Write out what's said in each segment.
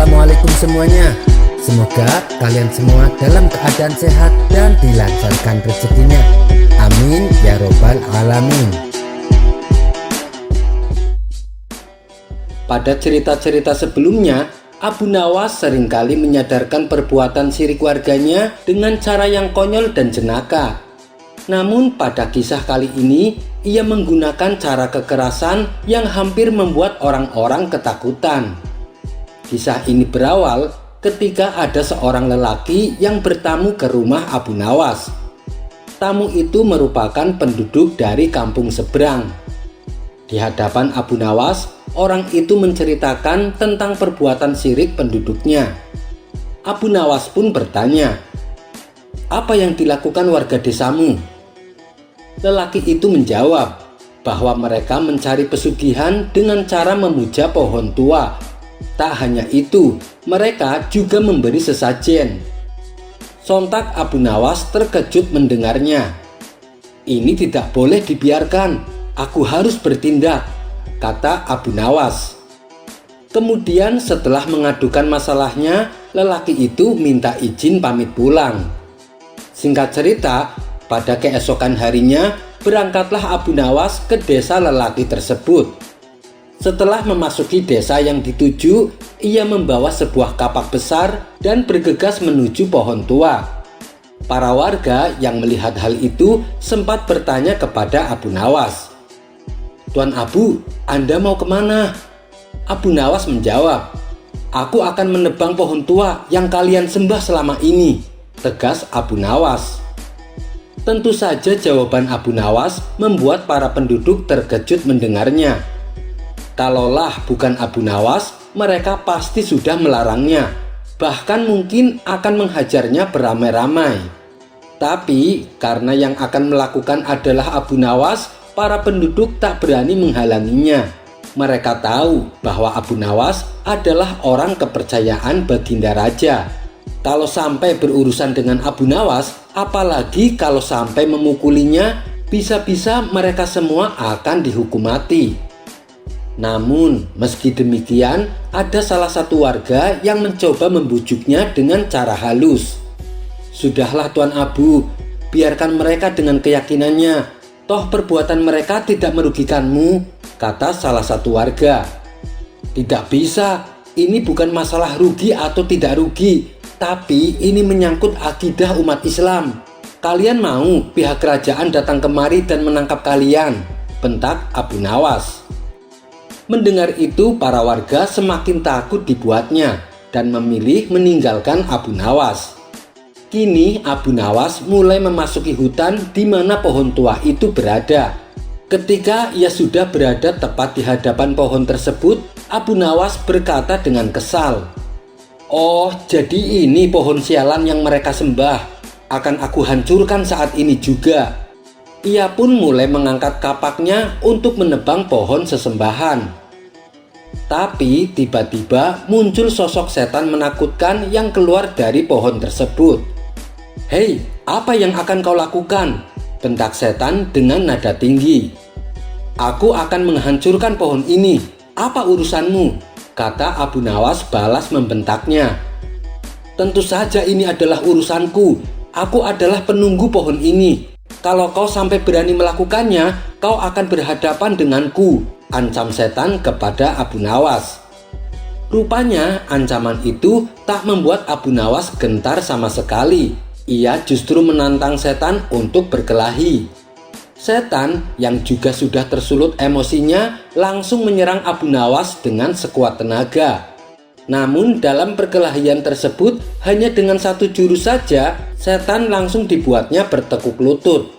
Assalamualaikum semuanya. Semoga kalian semua dalam keadaan sehat dan dilancarkan rezekinya. Amin ya robbal alamin. Pada cerita-cerita sebelumnya, Abu Nawas seringkali menyadarkan perbuatan syirik warganya dengan cara yang konyol dan jenaka. Namun pada kisah kali ini, ia menggunakan cara kekerasan yang hampir membuat orang-orang ketakutan. Kisah ini berawal ketika ada seorang lelaki yang bertamu ke rumah Abu Nawas. Tamu itu merupakan penduduk dari kampung seberang. Di hadapan Abu Nawas, orang itu menceritakan tentang perbuatan syirik penduduknya. Abu Nawas pun bertanya, "Apa yang dilakukan warga desamu?" Lelaki itu menjawab bahwa mereka mencari pesugihan dengan cara memuja pohon tua. Tak hanya itu, mereka juga memberi sesajen. Sontak Abu Nawas terkejut mendengarnya. "Ini tidak boleh dibiarkan, aku harus bertindak," kata Abu Nawas. Kemudian setelah mengadukan masalahnya, lelaki itu minta izin pamit pulang. Singkat cerita, pada keesokan harinya berangkatlah Abu Nawas ke desa lelaki tersebut. Setelah memasuki desa yang dituju, ia membawa sebuah kapak besar dan bergegas menuju pohon tua. Para warga yang melihat hal itu sempat bertanya kepada Abu Nawas, "Tuan Abu, Anda mau kemana?" Abu Nawas menjawab, "Aku akan menebang pohon tua yang kalian sembah selama ini," tegas Abu Nawas. Tentu saja jawaban Abu Nawas membuat para penduduk terkejut mendengarnya. Kalaulah bukan Abu Nawas, mereka pasti sudah melarangnya, bahkan mungkin akan menghajarnya beramai-ramai. Tapi karena yang akan melakukan adalah Abu Nawas, para penduduk tak berani menghalanginya. Mereka tahu bahwa Abu Nawas adalah orang kepercayaan Baginda Raja. Kalau sampai berurusan dengan Abu Nawas, apalagi kalau sampai memukulinya, bisa-bisa mereka semua akan dihukum mati. Namun, meski demikian, ada salah satu warga yang mencoba membujuknya dengan cara halus. "Sudahlah Tuan Abu, biarkan mereka dengan keyakinannya. Toh perbuatan mereka tidak merugikanmu," kata salah satu warga. "Tidak bisa, ini bukan masalah rugi atau tidak rugi, tapi ini menyangkut akidah umat Islam. Kalian mau pihak kerajaan datang kemari dan menangkap kalian?" bentak Abu Nawas. Mendengar itu, para warga semakin takut dibuatnya dan memilih meninggalkan Abu Nawas. Kini Abu Nawas mulai memasuki hutan di mana pohon tua itu berada. Ketika ia sudah berada tepat di hadapan pohon tersebut, Abu Nawas berkata dengan kesal, "Oh, jadi ini pohon sialan yang mereka sembah. Akan aku hancurkan saat ini juga." Ia pun mulai mengangkat kapaknya untuk menebang pohon sesembahan. Tapi tiba-tiba muncul sosok setan menakutkan yang keluar dari pohon tersebut. "Hei, apa yang akan kau lakukan?" bentak setan dengan nada tinggi. "Aku akan menghancurkan pohon ini. Apa urusanmu?" kata Abu Nawas balas membentaknya. "Tentu saja ini adalah urusanku. Aku adalah penunggu pohon ini. Kalau kau sampai berani melakukannya, kau akan berhadapan denganku," ancam setan kepada Abu Nawas. Rupanya ancaman itu tak membuat Abu Nawas gentar sama sekali. Ia justru menantang setan untuk berkelahi. Setan yang juga sudah tersulut emosinya langsung menyerang Abu Nawas dengan sekuat tenaga. Namun dalam perkelahian tersebut hanya dengan satu jurus saja, setan langsung dibuatnya bertekuk lutut.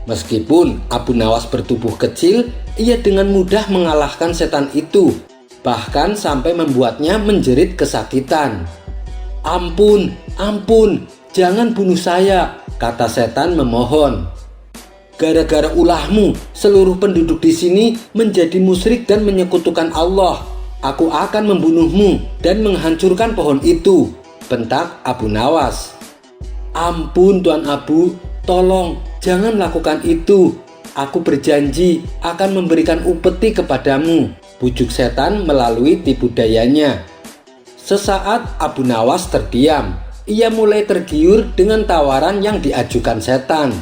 Meskipun Abu Nawas bertubuh kecil, ia dengan mudah mengalahkan setan itu, bahkan sampai membuatnya menjerit kesakitan. "Ampun, ampun, jangan bunuh saya," kata setan memohon. "Gara-gara ulahmu, seluruh penduduk di sini menjadi musyrik dan menyekutukan Allah. Aku akan membunuhmu dan menghancurkan pohon itu," bentak Abu Nawas. "Ampun Tuan Abu, tolong jangan lakukan itu. Aku berjanji akan memberikan upeti kepadamu," bujuk setan melalui tipu dayanya. Sesaat Abu Nawas terdiam, ia mulai tergiur dengan tawaran yang diajukan setan.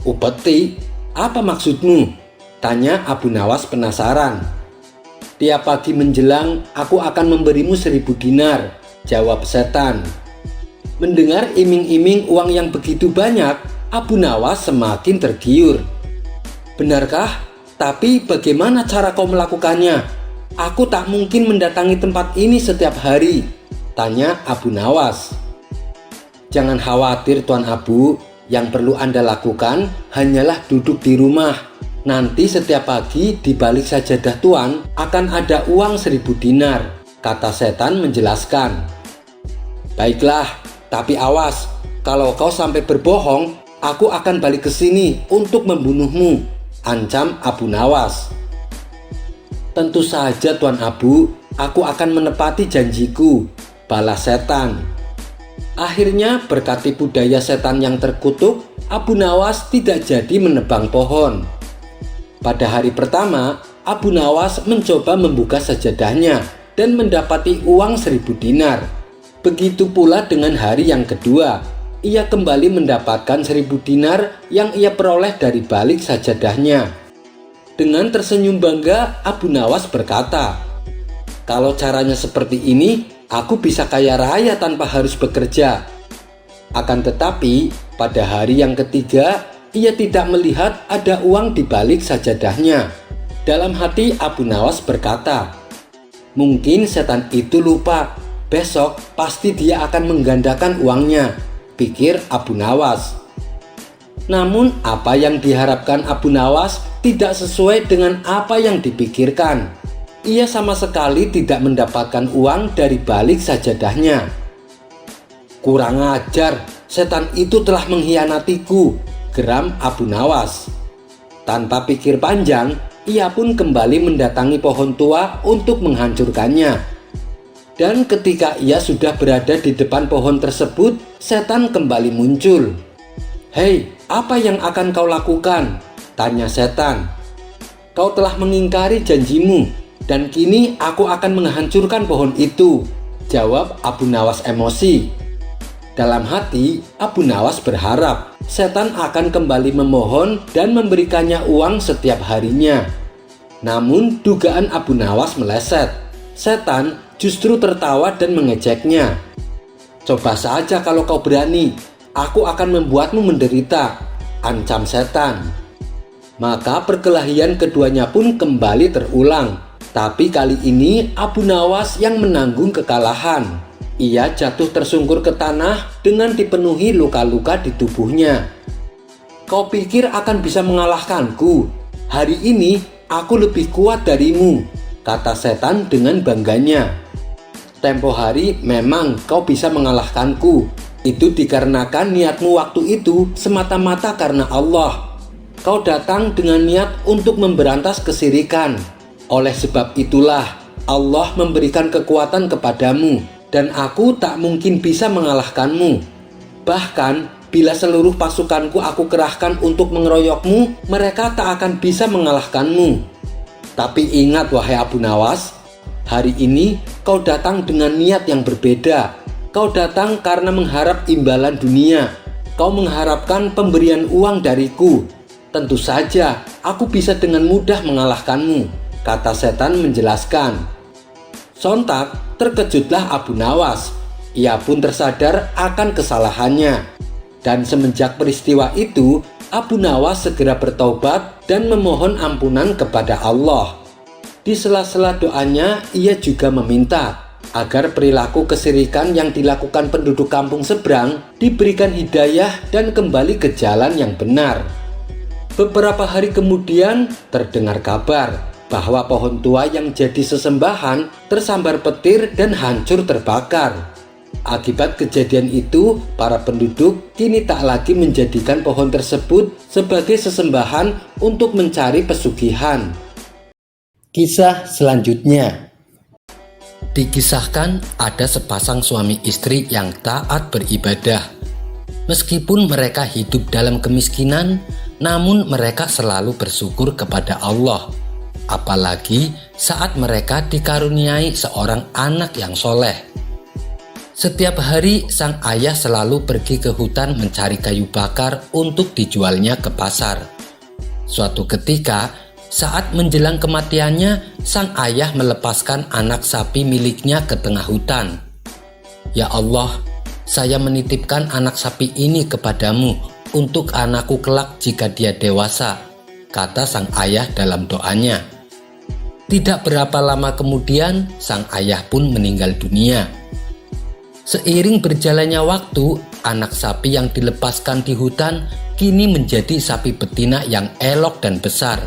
"Upeti, apa maksudmu?" tanya Abu Nawas penasaran. "Tiap pagi menjelang aku akan memberimu 1000 dinar, jawab setan. Mendengar iming-iming uang yang begitu banyak, Abu Nawas semakin tergiur. "Benarkah? Tapi bagaimana cara kau melakukannya? Aku tak mungkin mendatangi tempat ini setiap hari," tanya Abu Nawas. "Jangan khawatir Tuan Abu, yang perlu Anda lakukan hanyalah duduk di rumah. Nanti setiap pagi di balik sajadah Tuan akan ada uang 1000 dinar, kata setan menjelaskan. "Baiklah, tapi awas, kalau kau sampai berbohong, aku akan balik ke sini untuk membunuhmu," ancam Abu Nawas. "Tentu saja Tuan Abu, aku akan menepati janjiku," balas setan. Akhirnya berkat tipu daya setan yang terkutuk, Abu Nawas tidak jadi menebang pohon. Pada hari pertama, Abu Nawas mencoba membuka sajadahnya dan mendapati uang 1000 dinar. Begitu pula dengan hari yang kedua, ia kembali mendapatkan 1000 dinar yang ia peroleh dari balik sajadahnya. Dengan tersenyum bangga, Abu Nawas berkata, "Kalau caranya seperti ini, aku bisa kaya raya tanpa harus bekerja." Akan tetapi, pada hari yang ketiga, ia tidak melihat ada uang di balik sajadahnya. Dalam hati Abu Nawas berkata, "Mungkin setan itu lupa. Besok pasti dia akan menggandakan uangnya," pikir Abu Nawas. Namun apa yang diharapkan Abu Nawas tidak sesuai dengan apa yang dipikirkan. Ia sama sekali tidak mendapatkan uang dari balik sajadahnya. "Kurang ajar, setan itu telah mengkhianatiku," geram Abu Nawas. Tanpa pikir panjang, ia pun kembali mendatangi pohon tua untuk menghancurkannya. Dan ketika ia sudah berada di depan pohon tersebut, setan kembali muncul. "Hei, apa yang akan kau lakukan?" tanya setan. "Kau telah mengingkari janjimu, dan kini aku akan menghancurkan pohon itu," jawab Abu Nawas emosi. Dalam hati, Abu Nawas berharap setan akan kembali memohon dan memberikannya uang setiap harinya. Namun dugaan Abu Nawas meleset. Setan justru tertawa dan mengejeknya. "Coba saja kalau kau berani, aku akan membuatmu menderita," ancam setan. Maka perkelahian keduanya pun kembali terulang. Tapi kali ini Abu Nawas yang menanggung kekalahan. Ia jatuh tersungkur ke tanah dengan dipenuhi luka-luka di tubuhnya. "Kau pikir akan bisa mengalahkanku? Hari ini aku lebih kuat darimu," kata setan dengan bangganya. "Tempo hari memang kau bisa mengalahkanku. Itu dikarenakan niatmu waktu itu semata-mata karena Allah. Kau datang dengan niat untuk memberantas kesyirikan. Oleh sebab itulah Allah memberikan kekuatan kepadamu, dan aku tak mungkin bisa mengalahkanmu. Bahkan bila seluruh pasukanku aku kerahkan untuk mengeroyokmu, mereka tak akan bisa mengalahkanmu. Tapi ingat wahai Abu Nawas, hari ini kau datang dengan niat yang berbeda. Kau datang karena mengharap imbalan dunia. Kau mengharapkan pemberian uang dariku. Tentu saja aku bisa dengan mudah mengalahkanmu," kata setan menjelaskan. Sontak terkejutlah Abu Nawas. Ia pun tersadar akan kesalahannya. Dan semenjak peristiwa itu, Abu Nawas segera bertaubat dan memohon ampunan kepada Allah. Di sela-sela doanya, ia juga meminta agar perilaku kesyirikan yang dilakukan penduduk kampung seberang diberikan hidayah dan kembali ke jalan yang benar. Beberapa hari kemudian terdengar kabar bahwa pohon tua yang jadi sesembahan tersambar petir dan hancur terbakar. Akibat kejadian itu, para penduduk kini tak lagi menjadikan pohon tersebut sebagai sesembahan untuk mencari pesugihan. Kisah selanjutnya. Dikisahkan ada sepasang suami istri yang taat beribadah. Meskipun mereka hidup dalam kemiskinan, namun mereka selalu bersyukur kepada Allah. apalagi saat mereka dikaruniai seorang anak yang soleh. Setiap hari sang ayah selalu pergi ke hutan mencari kayu bakar untuk dijualnya ke pasar. Suatu ketika, saat menjelang kematiannya, sang ayah melepaskan anak sapi miliknya ke tengah hutan. "Ya Allah, saya menitipkan anak sapi ini kepadamu untuk anakku kelak jika dia dewasa," kata sang ayah dalam doanya. Tidak berapa lama kemudian, sang ayah pun meninggal dunia. Seiring berjalannya waktu, anak sapi yang dilepaskan di hutan kini menjadi sapi betina yang elok dan besar.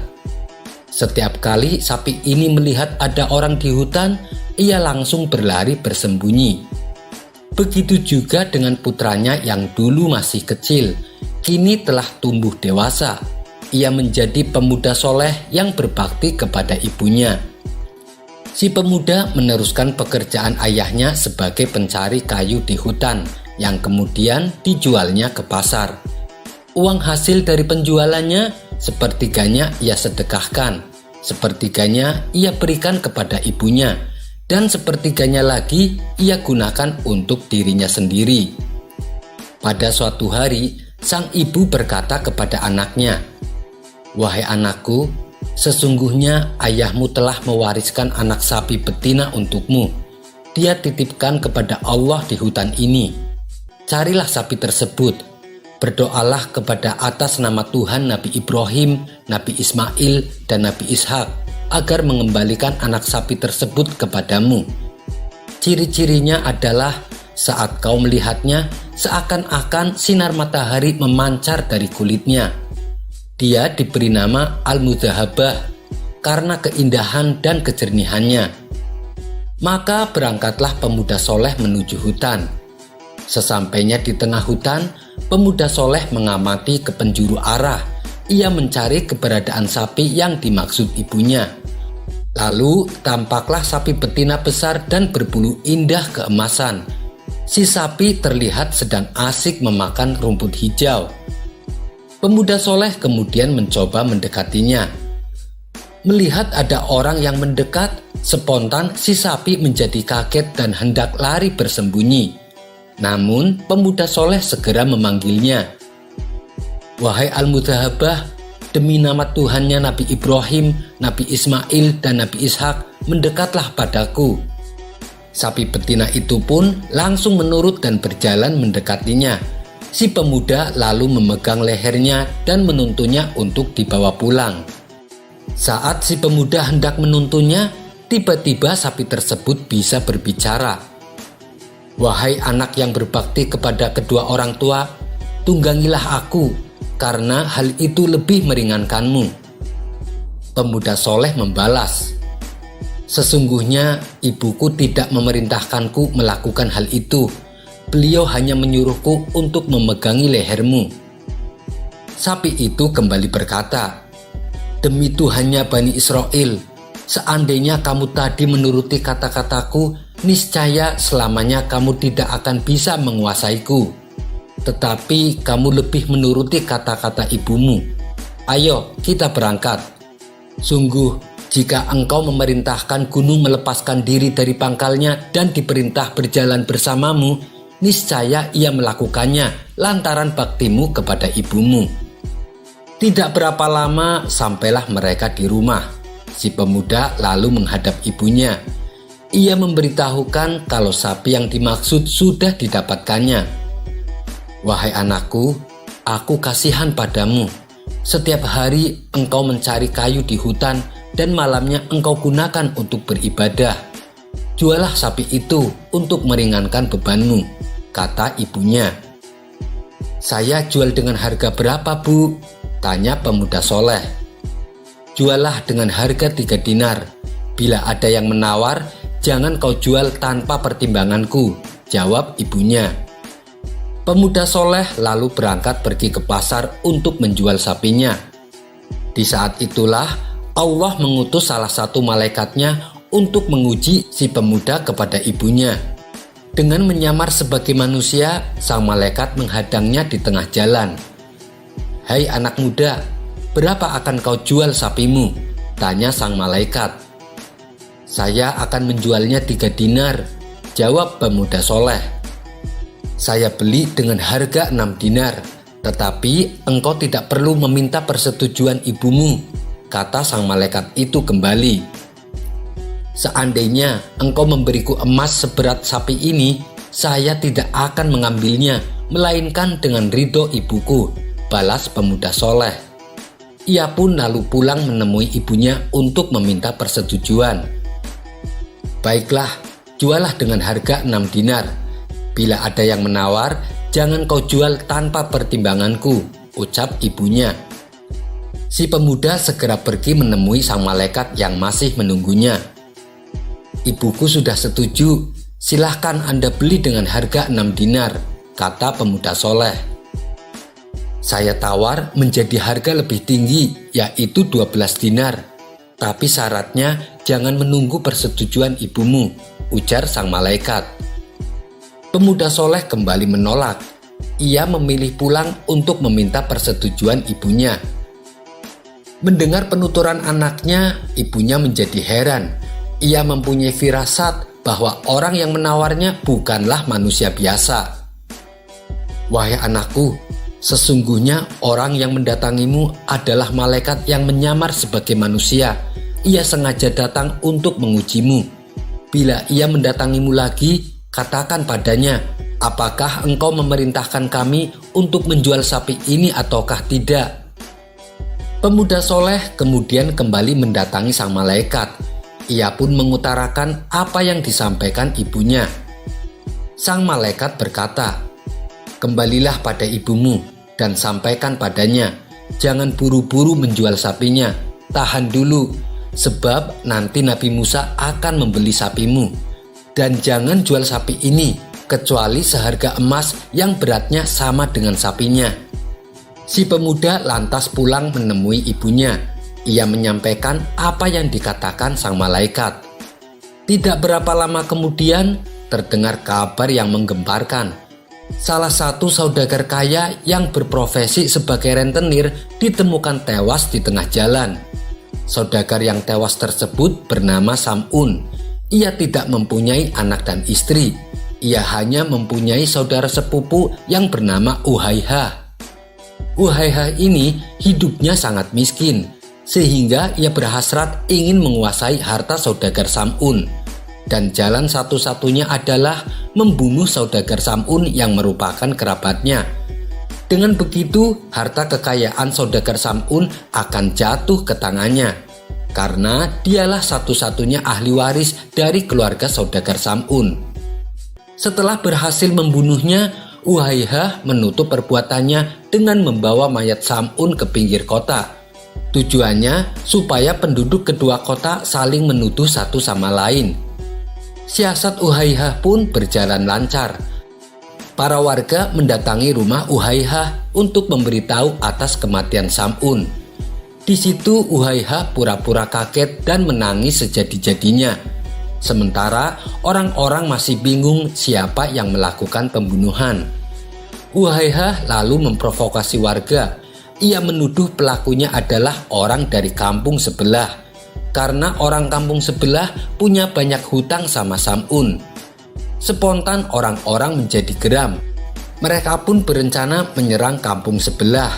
Setiap kali sapi ini melihat ada orang di hutan, ia langsung berlari bersembunyi. Begitu juga dengan putranya yang dulu masih kecil, kini telah tumbuh dewasa. Ia menjadi pemuda soleh yang berbakti kepada ibunya. Si pemuda meneruskan pekerjaan ayahnya sebagai pencari kayu di hutan, yang kemudian dijualnya ke pasar. Uang hasil dari penjualannya, sepertiganya ia sedekahkan, sepertiganya ia berikan kepada ibunya, dan sepertiganya lagi ia gunakan untuk dirinya sendiri. Pada suatu hari, sang ibu berkata kepada anaknya, "Wahai anakku, sesungguhnya ayahmu telah mewariskan anak sapi betina untukmu. Dia titipkan kepada Allah di hutan ini. Carilah sapi tersebut. Berdoalah kepada atas nama Tuhan Nabi Ibrahim, Nabi Ismail, dan Nabi Ishak agar mengembalikan anak sapi tersebut kepadamu. Ciri-cirinya adalah saat kau melihatnya, seakan-akan sinar matahari memancar dari kulitnya. Dia diberi nama Al-Mudzahabah karena keindahan dan kejernihannya." Maka berangkatlah pemuda soleh menuju hutan. Sesampainya di tengah hutan, pemuda soleh mengamati ke penjuru arah. Ia mencari keberadaan sapi yang dimaksud ibunya. Lalu tampaklah sapi betina besar dan berbulu indah keemasan. Si sapi terlihat sedang asik memakan rumput hijau. Pemuda soleh kemudian mencoba mendekatinya. Melihat ada orang yang mendekat, spontan si sapi menjadi kaget dan hendak lari bersembunyi. Namun pemuda soleh segera memanggilnya. "Wahai Al-Mudzahabah, demi nama Tuhannya Nabi Ibrahim, Nabi Ismail, dan Nabi Ishak, mendekatlah padaku." Sapi betina itu pun langsung menurut dan berjalan mendekatinya. Si pemuda lalu memegang lehernya dan menuntunnya untuk dibawa pulang. Saat si pemuda hendak menuntunnya, tiba-tiba sapi tersebut bisa berbicara. "Wahai anak yang berbakti kepada kedua orang tua, tunggangilah aku, karena hal itu lebih meringankanmu." Pemuda soleh membalas, "Sesungguhnya ibuku tidak memerintahkanku melakukan hal itu. Beliau hanya menyuruhku untuk memegangi lehermu." Sapi itu kembali berkata, "Demi Tuhannya Bani Israel, seandainya kamu tadi menuruti kata-kataku, niscaya selamanya kamu tidak akan bisa menguasaiku. Tetapi kamu lebih menuruti kata-kata ibumu. Ayo kita berangkat. Sungguh, jika engkau memerintahkan gunung melepaskan diri dari pangkalnya dan diperintah berjalan bersamamu, niscaya ia melakukannya lantaran baktimu kepada ibumu." Tidak berapa lama sampailah mereka di rumah. Si pemuda lalu menghadap ibunya. Ia memberitahukan kalau sapi yang dimaksud sudah didapatkannya. "Wahai anakku, aku kasihan padamu. Setiap hari engkau mencari kayu di hutan dan malamnya engkau gunakan untuk beribadah. Jualah sapi itu untuk meringankan bebanmu," kata ibunya. "Saya jual dengan harga berapa, Bu?" tanya pemuda soleh. "Jualah dengan harga 3 dinar. Bila ada yang menawar, jangan kau jual tanpa pertimbanganku," jawab ibunya. Pemuda soleh lalu berangkat pergi ke pasar untuk menjual sapinya. Di saat itulah Allah mengutus salah satu malaikatnya untuk menguji si pemuda kepada ibunya. Dengan menyamar sebagai manusia, sang malaikat menghadangnya di tengah jalan. "Hai anak muda, berapa akan kau jual sapimu?" tanya sang malaikat. "Saya akan menjualnya 3 dinar," jawab pemuda soleh. "Saya beli dengan harga 6 dinar, tetapi engkau tidak perlu meminta persetujuan ibumu," kata sang malaikat itu kembali. "Seandainya engkau memberiku emas seberat sapi ini, saya tidak akan mengambilnya, melainkan dengan ridho ibuku," balas pemuda soleh. Ia pun lalu pulang menemui ibunya untuk meminta persetujuan. "Baiklah, jualah dengan harga 6 dinar. Bila ada yang menawar, jangan kau jual tanpa pertimbanganku," ucap ibunya. Si pemuda segera pergi menemui sang malaikat yang masih menunggunya. "Ibuku sudah setuju, silahkan Anda beli dengan harga 6 dinar, kata pemuda soleh. "Saya tawar menjadi harga lebih tinggi, yaitu 12 dinar. Tapi syaratnya jangan menunggu persetujuan ibumu," ujar sang malaikat. Pemuda soleh kembali menolak. Ia memilih pulang untuk meminta persetujuan ibunya. Mendengar penuturan anaknya, ibunya menjadi heran. Ia mempunyai firasat bahwa orang yang menawarnya bukanlah manusia biasa. "Wahai anakku, sesungguhnya orang yang mendatangimu adalah malaikat yang menyamar sebagai manusia. Ia sengaja datang untuk mengujimu. Bila ia mendatangimu lagi, katakan padanya, apakah engkau memerintahkan kami untuk menjual sapi ini ataukah tidak?" Pemuda soleh kemudian kembali mendatangi sang malaikat. Ia pun mengutarakan apa yang disampaikan ibunya. Sang malaikat berkata, "Kembalilah pada ibumu dan sampaikan padanya, jangan buru-buru menjual sapinya, tahan dulu, sebab nanti Nabi Musa akan membeli sapimu. Dan jangan jual sapi ini, kecuali seharga emas yang beratnya sama dengan sapinya." Si pemuda lantas pulang menemui ibunya. Ia menyampaikan apa yang dikatakan sang malaikat. Tidak berapa lama kemudian, terdengar kabar yang menggemparkan. Salah satu saudagar kaya yang berprofesi sebagai rentenir ditemukan tewas di tengah jalan. Saudagar yang tewas tersebut bernama Sam'un. Ia tidak mempunyai anak dan istri. Ia hanya mempunyai saudara sepupu yang bernama Uhaihah. Uhaihah ini hidupnya sangat miskin, sehingga ia berhasrat ingin menguasai harta saudagar Sam'un. Dan jalan satu-satunya adalah membunuh saudagar Sam'un yang merupakan kerabatnya. Dengan begitu, harta kekayaan saudagar Sam'un akan jatuh ke tangannya, karena dialah satu-satunya ahli waris dari keluarga saudagar Sam'un. Setelah berhasil membunuhnya, Uhaihah menutup perbuatannya dengan membawa mayat Sam'un ke pinggir kota. Tujuannya supaya penduduk kedua kota saling menuduh satu sama lain. Siasat Uhaihah pun berjalan lancar. Para warga mendatangi rumah Uhaihah untuk memberitahu atas kematian Sam'un. Di situ Uhaihah pura-pura kaget dan menangis sejadi-jadinya. Sementara orang-orang masih bingung siapa yang melakukan pembunuhan. Uhaihah lalu memprovokasi warga. Ia menuduh pelakunya adalah orang dari kampung sebelah, karena orang kampung sebelah punya banyak hutang sama Sam'un. Spontan orang-orang menjadi geram. Mereka pun berencana menyerang kampung sebelah.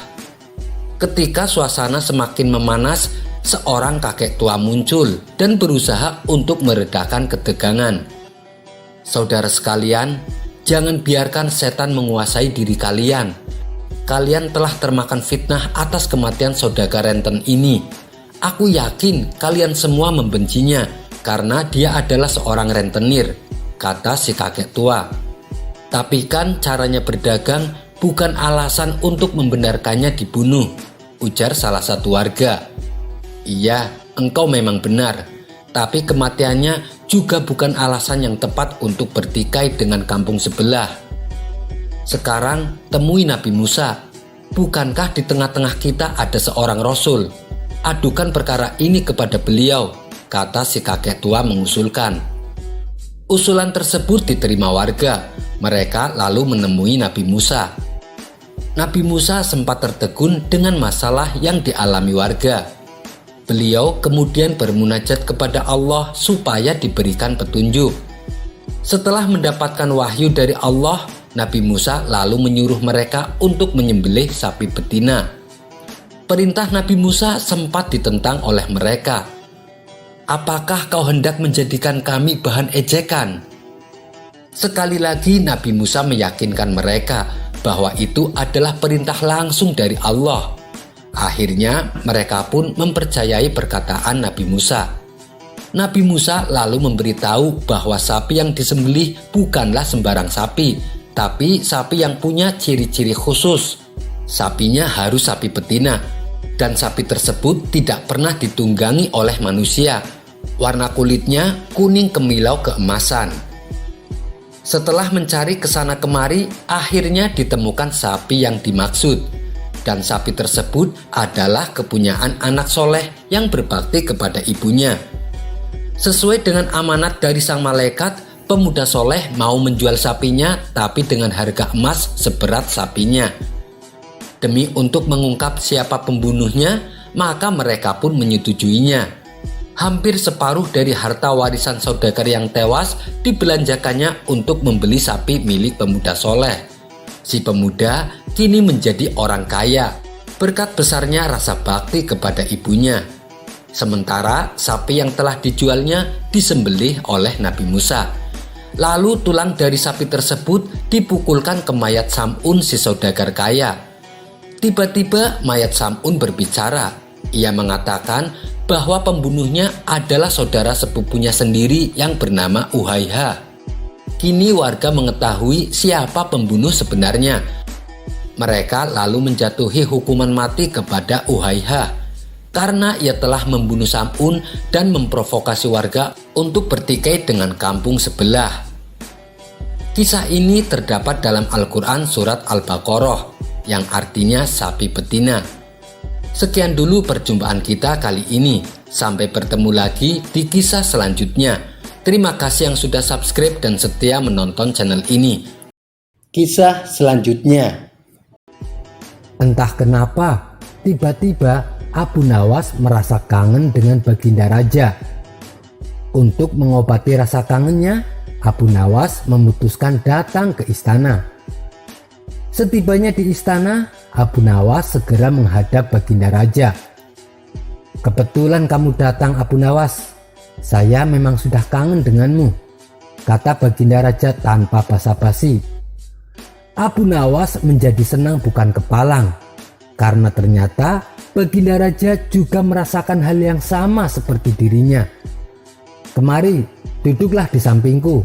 Ketika suasana semakin memanas, seorang kakek tua muncul dan berusaha untuk meredakan ketegangan. "Saudara sekalian, jangan biarkan setan menguasai diri kalian. Kalian telah termakan fitnah atas kematian saudagar renten ini. Aku yakin kalian semua membencinya karena dia adalah seorang rentenir," kata si kakek tua. "Tapi kan caranya berdagang bukan alasan untuk membenarkannya dibunuh," ujar salah satu warga. "Iya, engkau memang benar, tapi kematiannya juga bukan alasan yang tepat untuk bertikai dengan kampung sebelah. Sekarang temui Nabi Musa. Bukankah di tengah-tengah kita ada seorang rasul? Adukan perkara ini kepada beliau," kata si kakek tua mengusulkan. Usulan tersebut diterima warga. Mereka lalu menemui Nabi Musa. Nabi Musa sempat tertegun dengan masalah yang dialami warga. Beliau kemudian bermunajat kepada Allah supaya diberikan petunjuk. Setelah mendapatkan wahyu dari Allah, Nabi Musa lalu menyuruh mereka untuk menyembelih sapi betina. Perintah Nabi Musa sempat ditentang oleh mereka. "Apakah kau hendak menjadikan kami bahan ejekan?" Sekali lagi Nabi Musa meyakinkan mereka bahwa itu adalah perintah langsung dari Allah. Akhirnya mereka pun mempercayai perkataan Nabi Musa. Nabi Musa lalu memberitahu bahwa sapi yang disembelih bukanlah sembarang sapi, tapi sapi yang punya ciri-ciri khusus. Sapinya harus sapi betina, dan sapi tersebut tidak pernah ditunggangi oleh manusia. Warna kulitnya kuning kemilau keemasan. Setelah mencari kesana kemari, akhirnya ditemukan sapi yang dimaksud. Dan sapi tersebut adalah kepunyaan anak soleh yang berbakti kepada ibunya. Sesuai dengan amanat dari sang malaikat, pemuda soleh mau menjual sapinya tapi dengan harga emas seberat sapinya. Demi untuk mengungkap siapa pembunuhnya, maka mereka pun menyetujuinya. Hampir separuh dari harta warisan saudagar yang tewas dibelanjakannya untuk membeli sapi milik pemuda soleh. Si pemuda kini menjadi orang kaya berkat besarnya rasa bakti kepada ibunya. Sementara sapi yang telah dijualnya disembelih oleh Nabi Musa. Lalu tulang dari sapi tersebut dipukulkan ke mayat Sam'un si saudagar kaya. Tiba-tiba mayat Sam'un berbicara. Ia mengatakan bahwa pembunuhnya adalah saudara sepupunya sendiri yang bernama Uhayha. Kini warga mengetahui siapa pembunuh sebenarnya. Mereka lalu menjatuhi hukuman mati kepada Uhayha karena ia telah membunuh Sam'un dan memprovokasi warga untuk bertikai dengan kampung sebelah. Kisah ini terdapat dalam Al-Quran surat Al-Baqarah yang artinya sapi betina. Sekian dulu perjumpaan kita kali ini. Sampai bertemu lagi di kisah selanjutnya. Terima kasih yang sudah subscribe dan setia menonton channel ini. Kisah selanjutnya. Entah kenapa, tiba-tiba Abu Nawas merasa kangen dengan Baginda Raja. Untuk mengobati rasa kangennya, Abu Nawas memutuskan datang ke istana. Setibanya di istana, Abu Nawas segera menghadap Baginda Raja. "Kebetulan kamu datang, Abu Nawas. Saya memang sudah kangen denganmu," kata Baginda Raja tanpa basa-basi. Abu Nawas menjadi senang bukan kepalang, karena ternyata Baginda Raja juga merasakan hal yang sama seperti dirinya. "Kemari, duduklah di sampingku.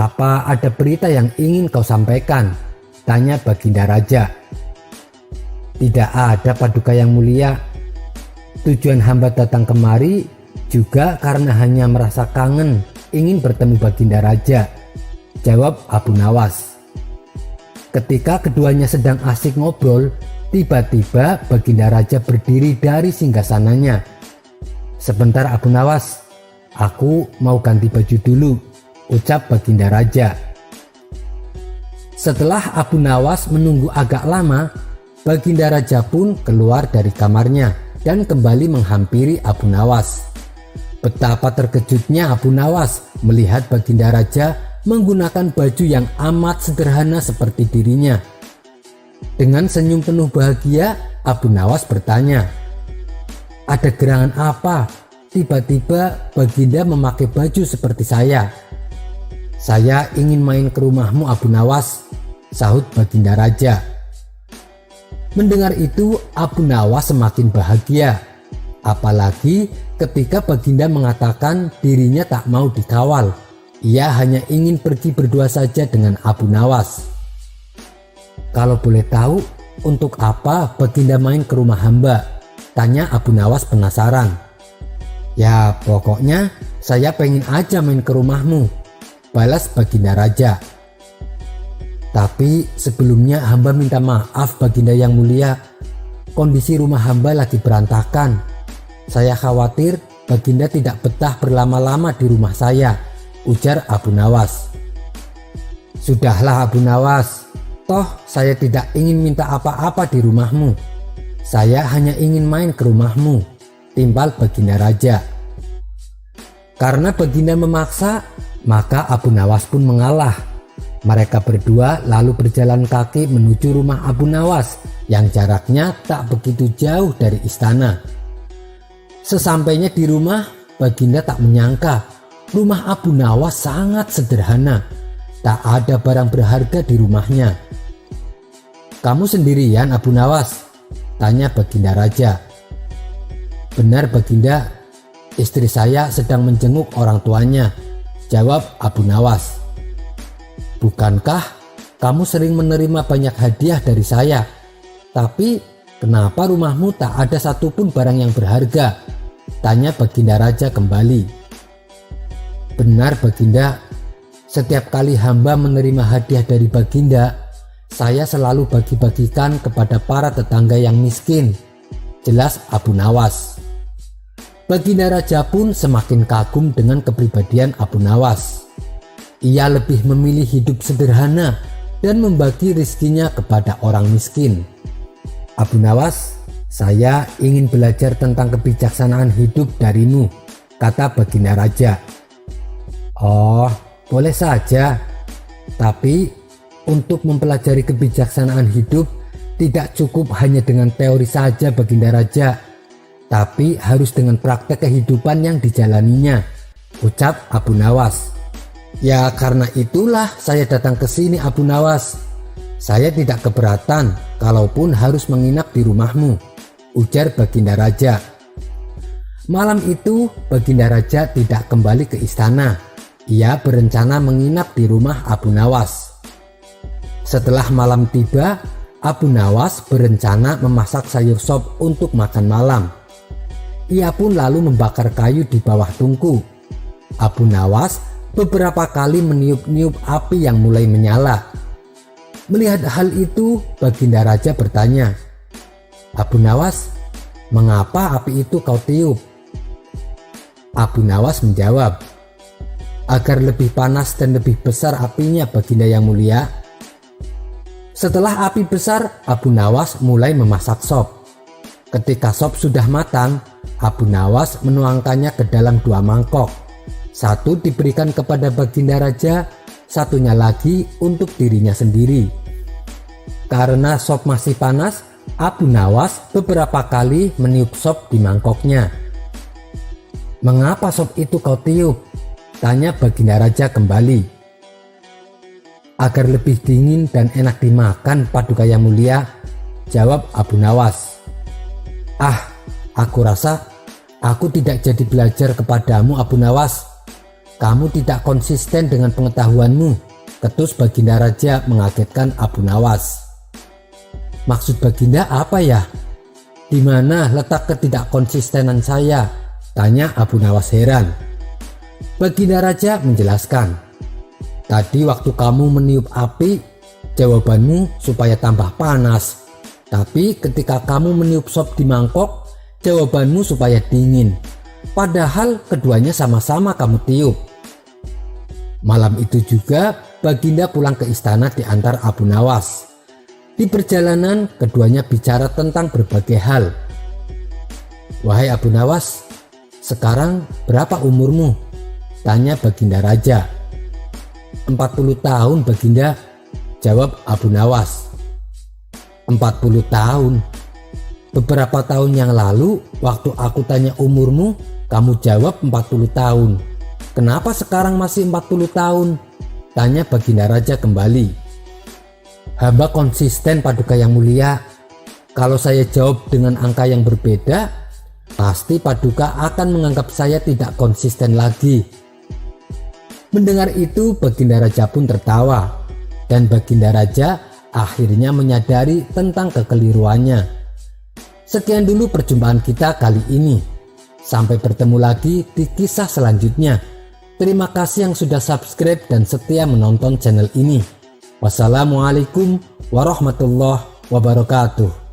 Apa ada berita yang ingin kau sampaikan?" tanya Baginda Raja. "Tidak ada, Paduka yang mulia. Tujuan hamba datang kemari juga karena hanya merasa kangen ingin bertemu Baginda Raja," jawab Abu Nawas. Ketika keduanya sedang asik ngobrol, tiba-tiba Baginda Raja berdiri dari singgasananya. "Sebentar Abu Nawas, aku mau ganti baju dulu," ucap Baginda Raja. Setelah Abu Nawas menunggu agak lama, Baginda Raja pun keluar dari kamarnya dan kembali menghampiri Abu Nawas. Betapa terkejutnya Abu Nawas melihat Baginda Raja menggunakan baju yang amat sederhana seperti dirinya. Dengan senyum penuh bahagia, Abu Nawas bertanya, "Ada gerangan apa? Tiba-tiba Baginda memakai baju seperti saya." "Saya ingin main ke rumahmu, Abu Nawas," sahut Baginda Raja. Mendengar itu, Abu Nawas semakin bahagia. Apalagi ketika Baginda mengatakan dirinya tak mau dikawal. Ia hanya ingin pergi berdua saja dengan Abu Nawas. "Kalau boleh tahu, untuk apa Baginda main ke rumah hamba?" tanya Abu Nawas penasaran. "Ya pokoknya saya pengen aja main ke rumahmu," balas Baginda Raja. "Tapi sebelumnya hamba minta maaf Baginda yang mulia. Kondisi rumah hamba lagi berantakan. Saya khawatir Baginda tidak betah berlama-lama di rumah saya," ujar Abu Nawas. "Sudahlah Abu Nawas, toh saya tidak ingin minta apa-apa di rumahmu. Saya hanya ingin main ke rumahmu," timpal Baginda Raja. Karena Baginda memaksa, maka Abu Nawas pun mengalah. Mereka berdua lalu berjalan kaki menuju rumah Abu Nawas yang jaraknya tak begitu jauh dari istana. Sesampainya di rumah, Baginda tak menyangka rumah Abu Nawas sangat sederhana. Tak ada barang berharga di rumahnya. "Kamu sendirian, Abu Nawas?" tanya Baginda Raja. "Benar Baginda, istri saya sedang menjenguk orang tuanya," jawab Abu Nawas. "Bukankah kamu sering menerima banyak hadiah dari saya? Tapi kenapa rumahmu tak ada satupun barang yang berharga?" tanya Baginda Raja kembali. "Benar Baginda, setiap kali hamba menerima hadiah dari Baginda, saya selalu bagi-bagikan kepada para tetangga yang miskin," jelas Abu Nawas. Baginda Raja pun semakin kagum dengan kepribadian Abu Nawas. Ia lebih memilih hidup sederhana dan membagi rizkinya kepada orang miskin. "Abu Nawas, saya ingin belajar tentang kebijaksanaan hidup darimu," kata Baginda Raja. "Oh, boleh saja. Tapi untuk mempelajari kebijaksanaan hidup tidak cukup hanya dengan teori saja Baginda Raja, tapi harus dengan praktek kehidupan yang dijalaninya," ucap Abu Nawas. "Ya karena itulah saya datang ke sini Abu Nawas. Saya tidak keberatan kalaupun harus menginap di rumahmu," ujar Baginda Raja. Malam itu Baginda Raja tidak kembali ke istana. Ia berencana menginap di rumah Abu Nawas. Setelah malam tiba, Abu Nawas berencana memasak sayur sop untuk makan malam. Ia pun lalu membakar kayu di bawah tungku. Abu Nawas beberapa kali meniup-niup api yang mulai menyala. Melihat hal itu, Baginda Raja bertanya, "Abu Nawas, mengapa api itu kau tiup?" Abu Nawas menjawab, "Agar lebih panas dan lebih besar apinya Baginda yang mulia." Setelah api besar, Abu Nawas mulai memasak sop. Ketika sop sudah matang, Abu Nawas menuangkannya ke dalam 2 mangkok. Satu diberikan kepada Baginda Raja, satunya lagi untuk dirinya sendiri. Karena sop masih panas, Abu Nawas beberapa kali meniup sop di mangkoknya. "Mengapa sop itu kau tiup?" tanya Baginda Raja kembali. "Agar lebih dingin dan enak dimakan Paduka yang mulia," jawab Abu Nawas. "Ah, aku rasa aku tidak jadi belajar kepadamu Abu Nawas. Kamu tidak konsisten dengan pengetahuanmu," ketus Baginda Raja mengagetkan Abu Nawas. "Maksud Baginda apa ya? Di mana letak ketidakkonsistenan saya?" tanya Abu Nawas heran. Baginda Raja menjelaskan, "Tadi waktu kamu meniup api, jawabanmu supaya tambah panas. Tapi ketika kamu meniup sop di mangkok, jawabanmu supaya dingin. Padahal keduanya sama-sama kamu tiup." Malam itu juga Baginda pulang ke istana diantar Abu Nawas. Di perjalanan keduanya bicara tentang berbagai hal. "Wahai Abu Nawas, sekarang berapa umurmu?" tanya Baginda Raja. 40 tahun Baginda, jawab Abu Nawas. 40 tahun? Beberapa tahun yang lalu waktu aku tanya umurmu, kamu jawab 40 tahun. Kenapa sekarang masih 40 tahun? Tanya Baginda Raja kembali. "Hamba konsisten Paduka yang mulia. Kalau saya jawab dengan angka yang berbeda, pasti Paduka akan menganggap saya tidak konsisten lagi." Mendengar itu Baginda Raja pun tertawa, dan Baginda Raja akhirnya menyadari tentang kekeliruannya. Sekian dulu perjumpaan kita kali ini. Sampai bertemu lagi di kisah selanjutnya. Terima kasih yang sudah subscribe dan setia menonton channel ini. Wassalamualaikum warahmatullahi wabarakatuh.